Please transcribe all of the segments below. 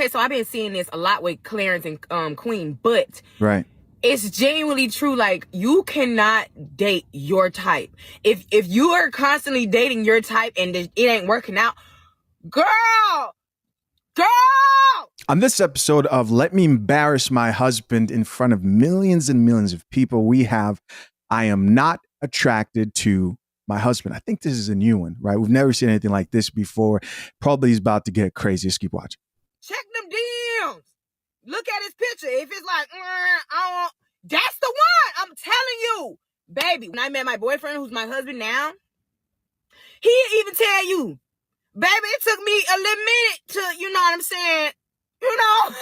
okay, so I've been seeing this a lot with Clarence and Queen, but right. It's genuinely true. Like, you cannot date your type. If you are constantly dating your type and it ain't working out, girl. On this episode of Let Me Embarrass My Husband in front of millions and millions of people, we have I am not attracted to my husband. I think this is a new one, right? We've never seen anything like this before. Probably is about to get crazy. Let's keep watching. Check them DMs. Look at his picture. If it's like, that's the one. I'm telling you, baby. When I met my boyfriend, who's my husband now, he even tell you, baby, it took me a little minute to, you know what I'm saying? You know,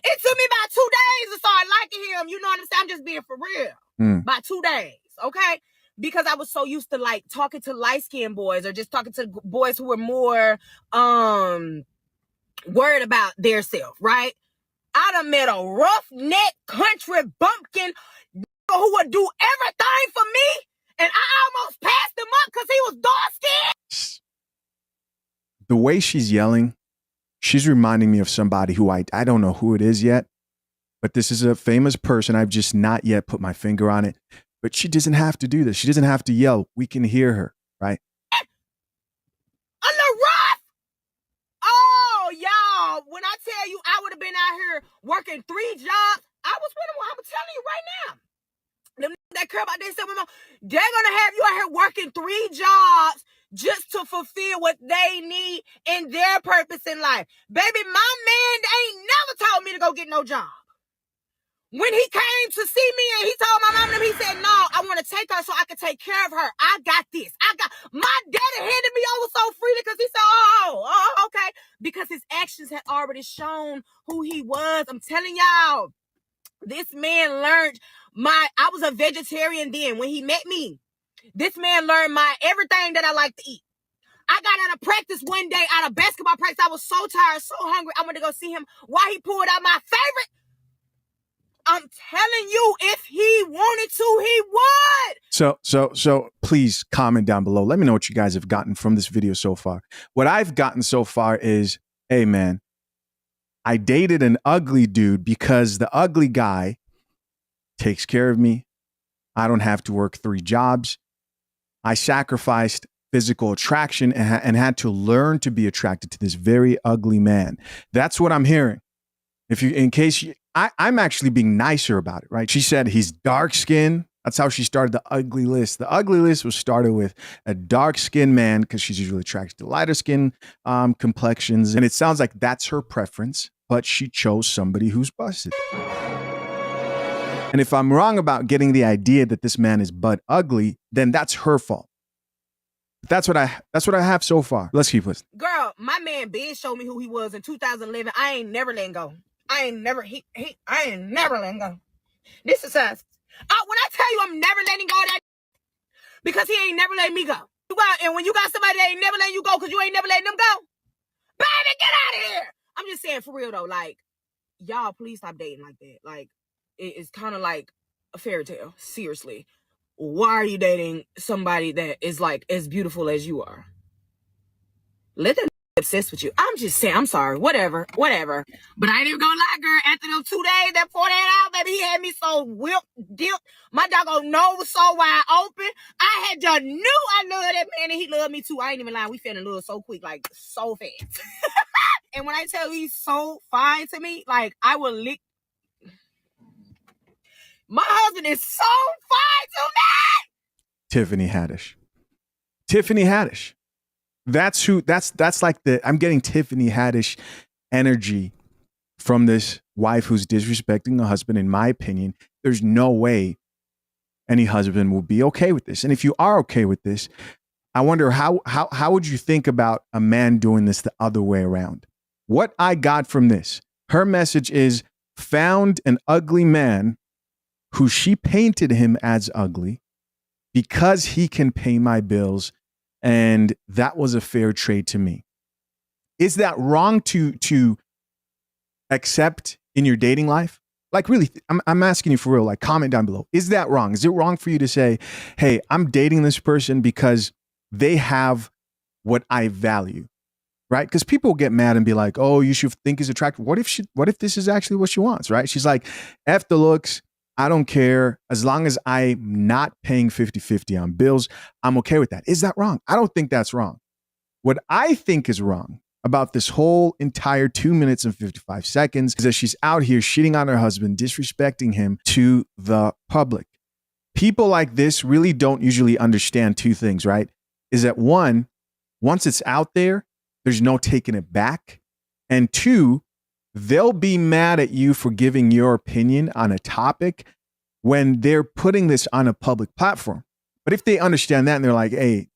it took me about 2 days to start liking him. You know what I'm saying? I'm just being for real. About 2 days, okay? Because I was so used to like talking to light-skinned boys or just talking to boys who were more worried about their self, right? I done met a roughneck country bumpkin who would do everything for me, and I almost passed him up because he was dark-skinned. The way she's yelling, she's reminding me of somebody who I don't know who it is yet, but this is a famous person. I've just not yet put my finger on it. But she doesn't have to do this. She doesn't have to yell. We can hear her, right? A little rough. Oh, y'all. When I tell you I would have been out here working 3 jobs, I'm telling you right now. Them that care about themselves, they're going to have you out here working 3 jobs just to fulfill what they need in their purpose in life. Baby, my man ain't never told me to go get no job. When he came to see me and he told my mom and him, he said, no, I want to take her so I can take care of her. I got this. My daddy handed me over so freely because he said, oh, okay. Because his actions had already shown who he was. I'm telling y'all, this man learned I was a vegetarian then. When he met me, this man learned everything that I like to eat. I got out of practice one day, out of basketball practice. I was so tired, so hungry. I went to go see him while he pulled out my favorite. I'm telling you, if he wanted to, he would. So please comment down below. Let me know what you guys have gotten from this video so far. What I've gotten so far is, hey man, I dated an ugly dude because the ugly guy takes care of me. I don't have to work 3 jobs. I sacrificed physical attraction and had to learn to be attracted to this very ugly man. That's what I'm hearing. I'm actually being nicer about it, right? She said he's dark skinned. That's how she started the ugly list. The ugly list was started with a dark skinned man because she's usually attracted to lighter skin complexions. And it sounds like that's her preference, but she chose somebody who's busted. And if I'm wrong about getting the idea that this man is butt ugly, then that's her fault. That's what I have so far. Let's keep listening. Girl, my man Ben showed me who he was in 2011. I ain't never letting go. I ain't never letting go. This is us. When I tell you I'm never letting go of that, because he ain't never letting me go. And when you got somebody that ain't never letting you go because you ain't never letting them go, baby, get out of here. I'm just saying, for real though, like, y'all please stop dating like that. Like, it's kind of like a fairy tale. Seriously. Why are you dating somebody that is like as beautiful as you are? Let them obsessed with you. I'm just saying, I'm sorry, whatever. But I ain't even gonna lie, girl. After those 2 days, that 48 hours, baby, he had me so dipped. My doggone nose was so wide open. I had just knew I loved that man and he loved me too. I ain't even lying. We fell in love so quick, like so fast. And when I tell you he's so fine to me, like I will lick. My husband is so fine to me. Tiffany Haddish. That's like I'm getting Tiffany Haddish energy from this wife who's disrespecting a husband. In my opinion, there's no way any husband will be okay with this. And if you are okay with this, I wonder how would you think about a man doing this the other way around? What I got from this, her message is found an ugly man who she painted him as ugly because he can pay my bills. And that was a fair trade to me. Is that wrong to accept in your dating life? Like really, I'm asking you for real, like comment down below. Is that wrong? Is it wrong for you to say, hey, I'm dating this person because they have what I value? right? Because people get mad and be like, oh, you should think he's attractive. What if this is actually what she wants, right? She's like, F the looks. I don't care. As long as I'm not paying 50-50 on bills, I'm okay with that. Is that wrong? I don't think that's wrong. What I think is wrong about this whole entire 2 minutes and 55 seconds is that she's out here shitting on her husband, disrespecting him to the public. People like this really don't usually understand two things, right? Is that one, once it's out there, there's no taking it back. And two, they'll be mad at you for giving your opinion on a topic when they're putting this on a public platform. But if they understand that and they're like, hey,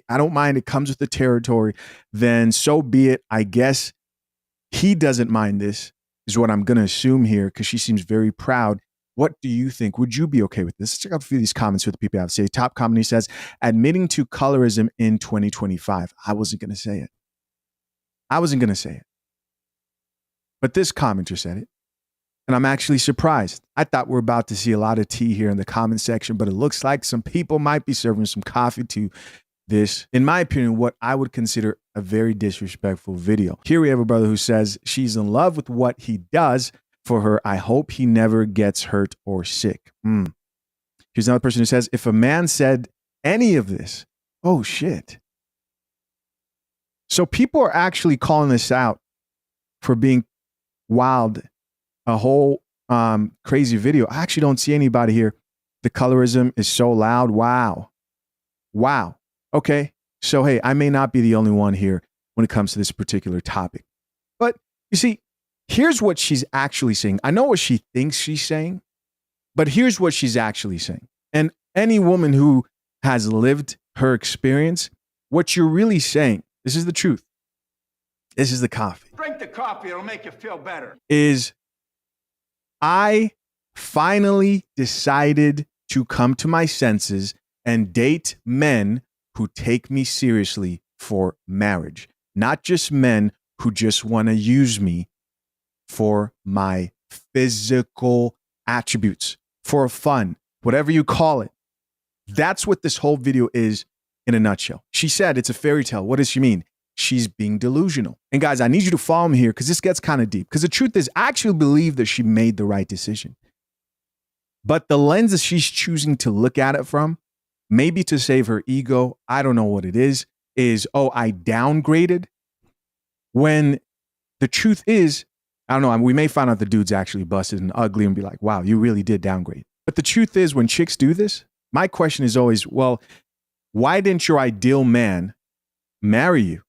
I don't mind, it comes with the territory, then so be it. I guess he doesn't mind this, is what I'm going to assume here, because she seems very proud. What do you think? Would you be okay with this? Let's check out a few of these comments what the people have to say. Top comment, he says, admitting to colorism in 2025. I wasn't going to say it. But this commenter said it. And I'm actually surprised. I thought we're about to see a lot of tea here in the comment section, but it looks like some people might be serving some coffee to this, in my opinion, what I would consider a very disrespectful video. Here we have a brother who says she's in love with what he does for her. I hope he never gets hurt or sick. Here's another person who says, if a man said any of this, oh shit. So people are actually calling this out for being wild, a whole crazy video. I actually don't see anybody here. The colorism is so loud. Wow. Okay. So, hey, I may not be the only one here when it comes to this particular topic. But you see, here's what she's actually saying. I know what she thinks she's saying, but here's what she's actually saying. And any woman who has lived her experience, what you're really saying, this is the truth. This is the coffee. Drink the coffee, it'll make you feel better. Is I finally decided to come to my senses and date men who take me seriously for marriage, not just men who just want to use me for my physical attributes, for fun, whatever you call it. That's what this whole video is in a nutshell. She said it's a fairy tale. What does she mean? She's being delusional. And guys, I need you to follow me here because this gets kind of deep. Because the truth is, I actually believe that she made the right decision. But the lenses she's choosing to look at it from, maybe to save her ego, I don't know what it is, oh, I downgraded. When the truth is, I don't know, we may find out the dude's actually busted and ugly and be like, wow, you really did downgrade. But the truth is, when chicks do this, my question is always, well, why didn't your ideal man marry you?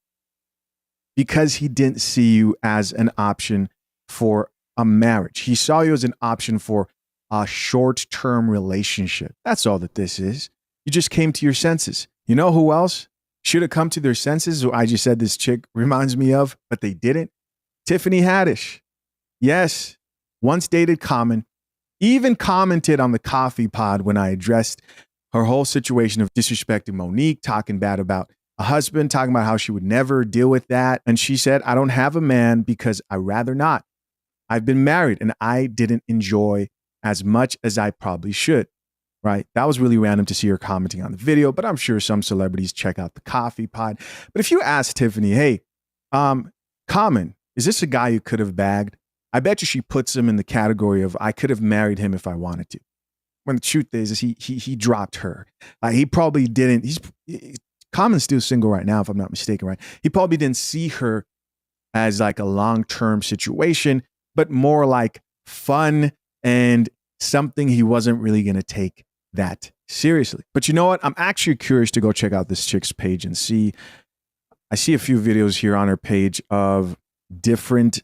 Because he didn't see you as an option for a marriage. He saw you as an option for a short-term relationship. That's all that this is. You just came to your senses. You know who else should have come to their senses, who I just said this chick reminds me of, but they didn't? Tiffany Haddish. Yes, once dated Common, even commented on the coffee pod when I addressed her whole situation of disrespecting Monique, talking bad about a husband, talking about how she would never deal with that. And she said, I don't have a man because I rather not. I've been married and I didn't enjoy as much as I probably should, right? That was really random to see her commenting on the video, but I'm sure some celebrities check out the coffee pod. But if you ask Tiffany, hey, Common, is this a guy you could have bagged? I bet you she puts him in the category of, I could have married him if I wanted to. When the truth is he dropped her. He probably didn't. Common's still single right now, if I'm not mistaken, right? He probably didn't see her as like a long-term situation, but more like fun and something he wasn't really going to take that seriously. But you know what? I'm actually curious to go check out this chick's page and see. I see a few videos here on her page of different.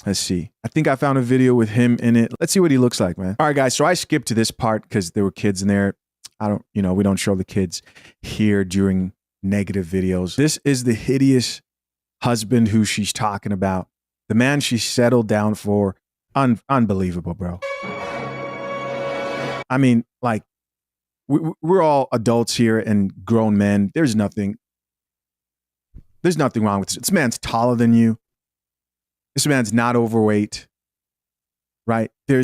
Let's see. I think I found a video with him in it. Let's see what he looks like, man. All right, guys. So I skipped to this part because there were kids in there. We don't show the kids here during negative videos. This is the hideous husband who she's talking about. The man she settled down for. Unbelievable, bro. I mean, like, we're all adults here and grown men. There's nothing wrong with this. This man's taller than you. This man's not overweight, right? I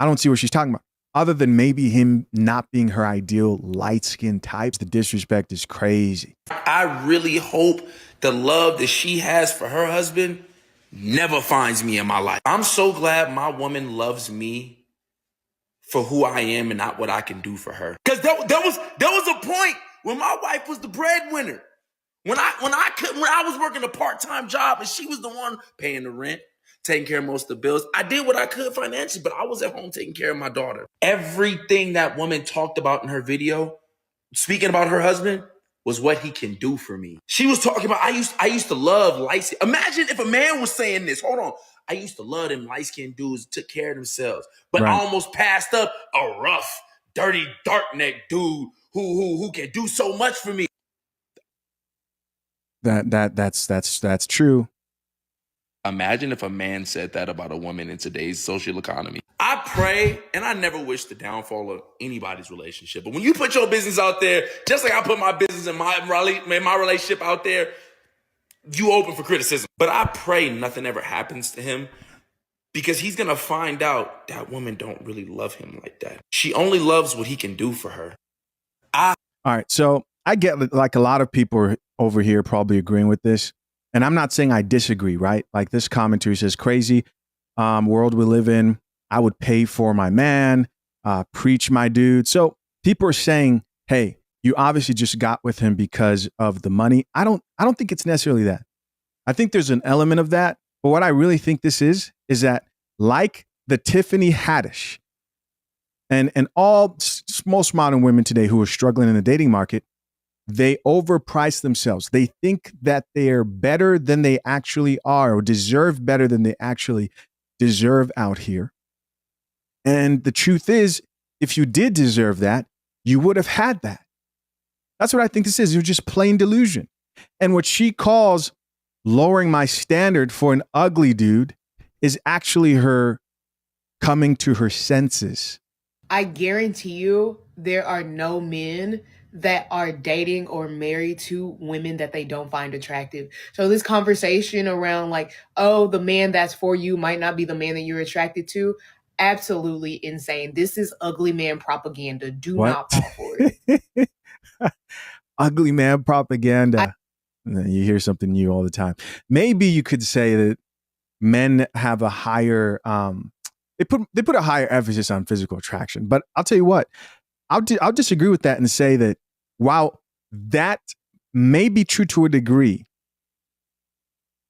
don't see what she's talking about. Other than maybe him not being her ideal light-skinned types, the disrespect is crazy. I really hope The love that she has for her husband never finds me in my life. I'm so glad my woman loves me for who I am and not what I can do for her. Because there was a point when my wife was the breadwinner. When I was working a part-time job and she was the one paying the rent, taking care of most of the bills. I did what I could financially, but I was at home taking care of my daughter. Everything that woman talked about in her video, speaking about her husband, was what he can do for me. She was talking about, I used to love light skin. Imagine if a man was saying this. Hold on. I used to love them light-skinned dudes who took care of themselves. But I almost passed up a rough, dirty, dark-necked dude who can do so much for me. That's true. Imagine if a man said that about a woman in today's social economy. I pray, and I never wish the downfall of anybody's relationship. But when you put your business out there, just like I put my business and my relationship out there, you open for criticism. But I pray nothing ever happens to him, because he's going to find out that women don't really love him like that. She only loves what he can do for her. All right. So I get, like, a lot of people over here probably agreeing with this. And I'm not saying I disagree, right? Like, this commentary says, crazy world we live in. I would pay for my man, preach my dude. So people are saying, hey, you obviously just got with him because of the money. I don't think it's necessarily that. I think there's an element of that. But what I really think this is that, like the Tiffany Haddish and most modern women today who are struggling in the dating market, they overprice themselves. They think that they are better than they actually are, or deserve better than they actually deserve out here. And the truth is, if you did deserve that, you would have had that. That's what I think this is. You're just plain delusion. And what she calls lowering my standard for an ugly dude is actually her coming to her senses. I guarantee you there are no men that are dating or married to women that they don't find attractive. So this conversation around, like, oh, the man that's for you might not be the man that you're attracted to, absolutely insane. This is ugly man propaganda. Do not fall for it. Ugly man propaganda. You hear something new all the time. Maybe you could say that men have a higher, they put a higher emphasis on physical attraction. But I'll tell you what, I'll disagree with that and say that while that may be true to a degree,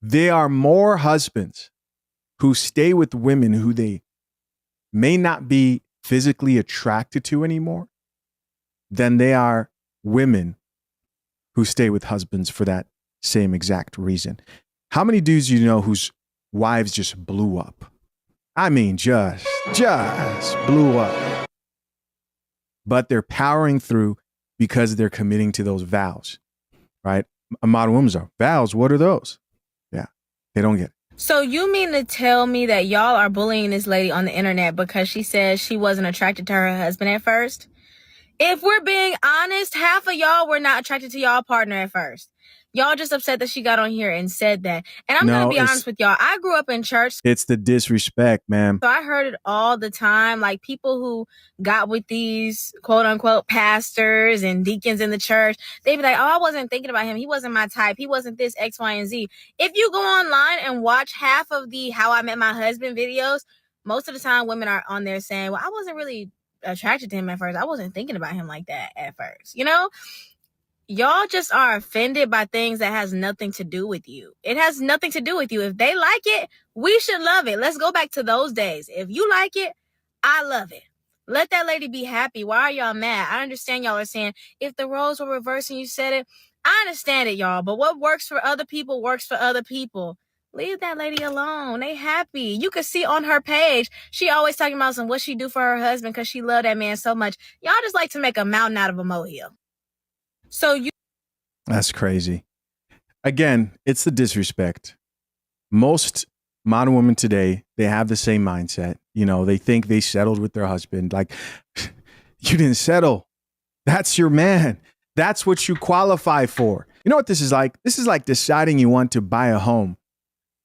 there are more husbands who stay with women who they may not be physically attracted to anymore than they are women who stay with husbands for that same exact reason. How many dudes you know whose wives just blew up? I mean, just blew up. But they're powering through because they're committing to those vows, right? A modern woman's are vows. What are those? Yeah, they don't get it. So you mean to tell me that y'all are bullying this lady on the internet because she says she wasn't attracted to her husband at first? If we're being honest, half of y'all were not attracted to y'all partner at first. Y'all just upset that she got on here and said that. And I'm going to be honest with y'all. I grew up in church. It's the disrespect, man. So I heard it all the time. Like, people who got with these quote unquote pastors and deacons in the church, they'd be like, oh, I wasn't thinking about him. He wasn't my type. He wasn't this X, Y, and Z. If you go online and watch half of the How I Met My Husband videos, most of the time women are on there saying, well, I wasn't really attracted to him at first. I wasn't thinking about him like that at first. You know? Y'all just are offended by things that has nothing to do with you. It has nothing to do with you. If they like it, we should love it. Let's go back to those days. If you like it, I love it. Let that lady be happy. Why are y'all mad? I understand y'all are saying, if the roles were reversed and you said it, I understand it, y'all. But what works for other people works for other people. Leave that lady alone. They happy. You can see on her page, she always talking about what she do for her husband because she loved that man so much. Y'all just like to make a mountain out of a molehill. That's crazy. Again, it's the disrespect. Most modern women today, they have the same mindset. You know, they think they settled with their husband. Like, you didn't settle. That's your man. That's what you qualify for. You know what this is like? This is like deciding you want to buy a home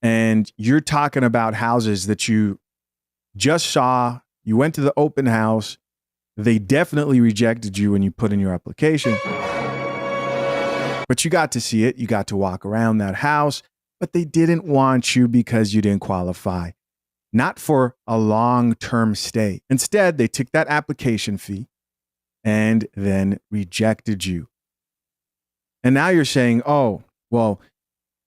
and you're talking about houses that you just saw. You went to the open house. They definitely rejected you when you put in your application. But you got to see it. You got to walk around that house, but they didn't want you because you didn't qualify. Not for a long-term stay. Instead, they took that application fee and then rejected you. And now you're saying, oh, well,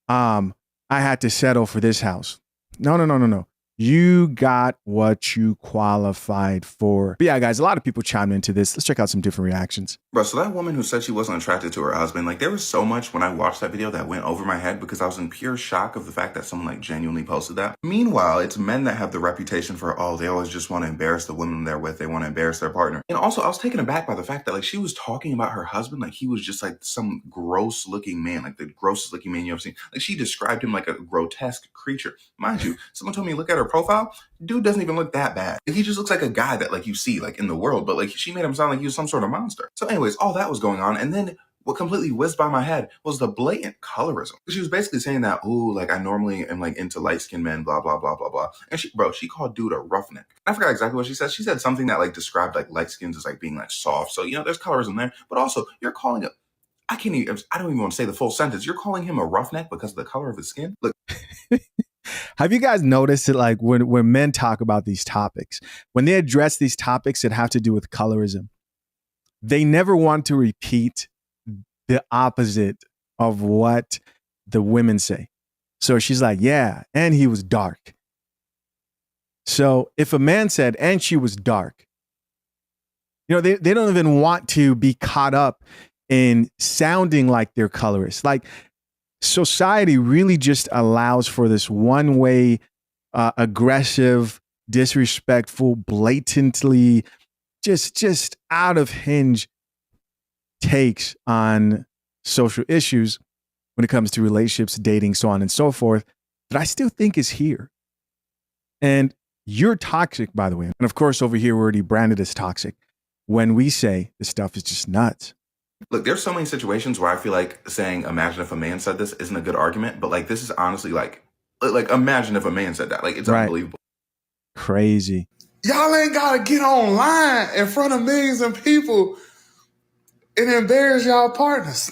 I had to settle for this house. No. You got what you qualified for. But yeah, guys, a lot of people chimed into this. Let's check out some different reactions. Bro, so that woman who said she wasn't attracted to her husband, like there was so much when I watched that video that went over my head because I was in pure shock of the fact that someone like genuinely posted that. Meanwhile, it's men that have the reputation for, oh, they always just want to embarrass the women they're with. They want to embarrass their partner. And also, I was taken aback by the fact that like she was talking about her husband like he was just like some gross looking man, like the grossest looking man you've ever seen. Like she described him like a grotesque creature. Mind you, someone told me to look at her profile. Dude doesn't even look that bad. He just looks like a guy that like you see like in the world, but like she made him sound like he was some sort of monster. So anyways, all that was going on. And then what completely whizzed by my head was the blatant colorism. She was basically saying that, ooh, like I normally am like into light-skinned men, blah, blah, blah, blah, blah. And she called dude a roughneck. I forgot exactly what she said. She said something that like described like light skins as like being like soft. So, you know, there's colorism there, but also you're calling it, I don't even want to say the full sentence. You're calling him a roughneck because of the color of his skin? Look. Have you guys noticed it? Like when men talk about these topics, when they address these topics that have to do with colorism, they never want to repeat the opposite of what the women say. So she's like, yeah, and he was dark. So if a man said, and she was dark, you know, they don't even want to be caught up in sounding like they're colorist. Like, society really just allows for this one-way, aggressive, disrespectful, blatantly, just out of hinge takes on social issues when it comes to relationships, dating, so on and so forth, that I still think is here. And you're toxic, by the way. And of course, over here, we're already branded as toxic when we say this stuff is just nuts. Look, there's so many situations where I feel like saying, imagine if a man said this isn't a good argument, but like, this is honestly like imagine if a man said that, like, it's unbelievable. Crazy. Y'all ain't got to get online in front of millions of people and embarrass y'all partners.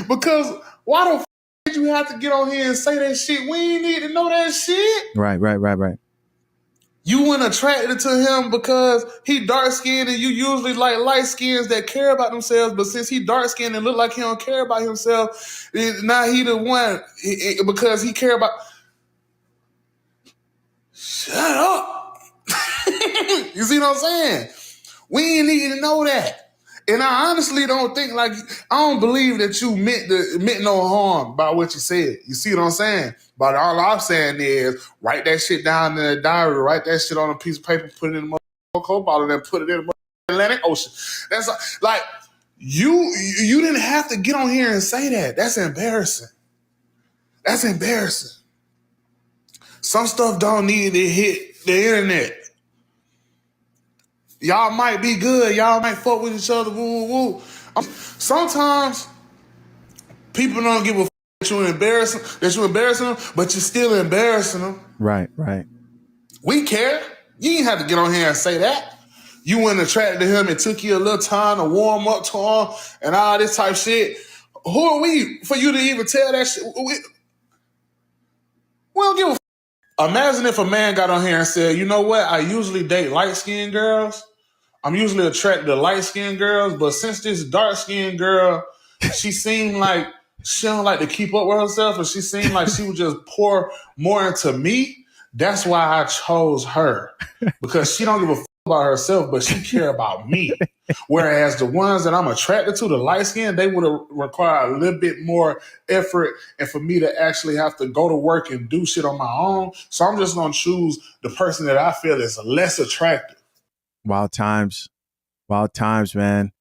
Because why the did you have to get on here and say that shit? We ain't need to know that shit. Right. You weren't attracted to him because he dark-skinned and you usually like light-skins that care about themselves, but since he dark-skinned and look like he don't care about himself, now he the one because he care about... Shut up. You see what I'm saying? We ain't need to know that. And I honestly don't think I don't believe that you meant no harm by what you said. You see what I'm saying? But all I'm saying is write that shit down in a diary, write that shit on a piece of paper, put it in a Coke bottle, and put it in the Atlantic Ocean. That's like you didn't have to get on here and say that. That's embarrassing. That's embarrassing. Some stuff don't need to hit the internet. Y'all might be good. Y'all might fuck with each other. Woo, woo, woo. Sometimes people don't give a fuck that you're embarrassing them, but you're still embarrassing them. Right. We care. You ain't have to get on here and say that. You went attracted to him. It took you a little time to warm up to him and all this type shit. Who are we for you to even tell that shit? We don't give a fuck. Imagine if a man got on here and said, you know what? I usually date light-skinned girls. I'm usually attracted to light-skinned girls, but since this dark-skinned girl, she seemed like she don't like to keep up with herself, and she seemed like she would just pour more into me. That's why I chose her, because she don't give a fuck about herself, but she care about me. Whereas the ones that I'm attracted to, the light-skinned, they would require a little bit more effort and for me to actually have to go to work and do shit on my own. So I'm just going to choose the person that I feel is less attractive. Wild times, man.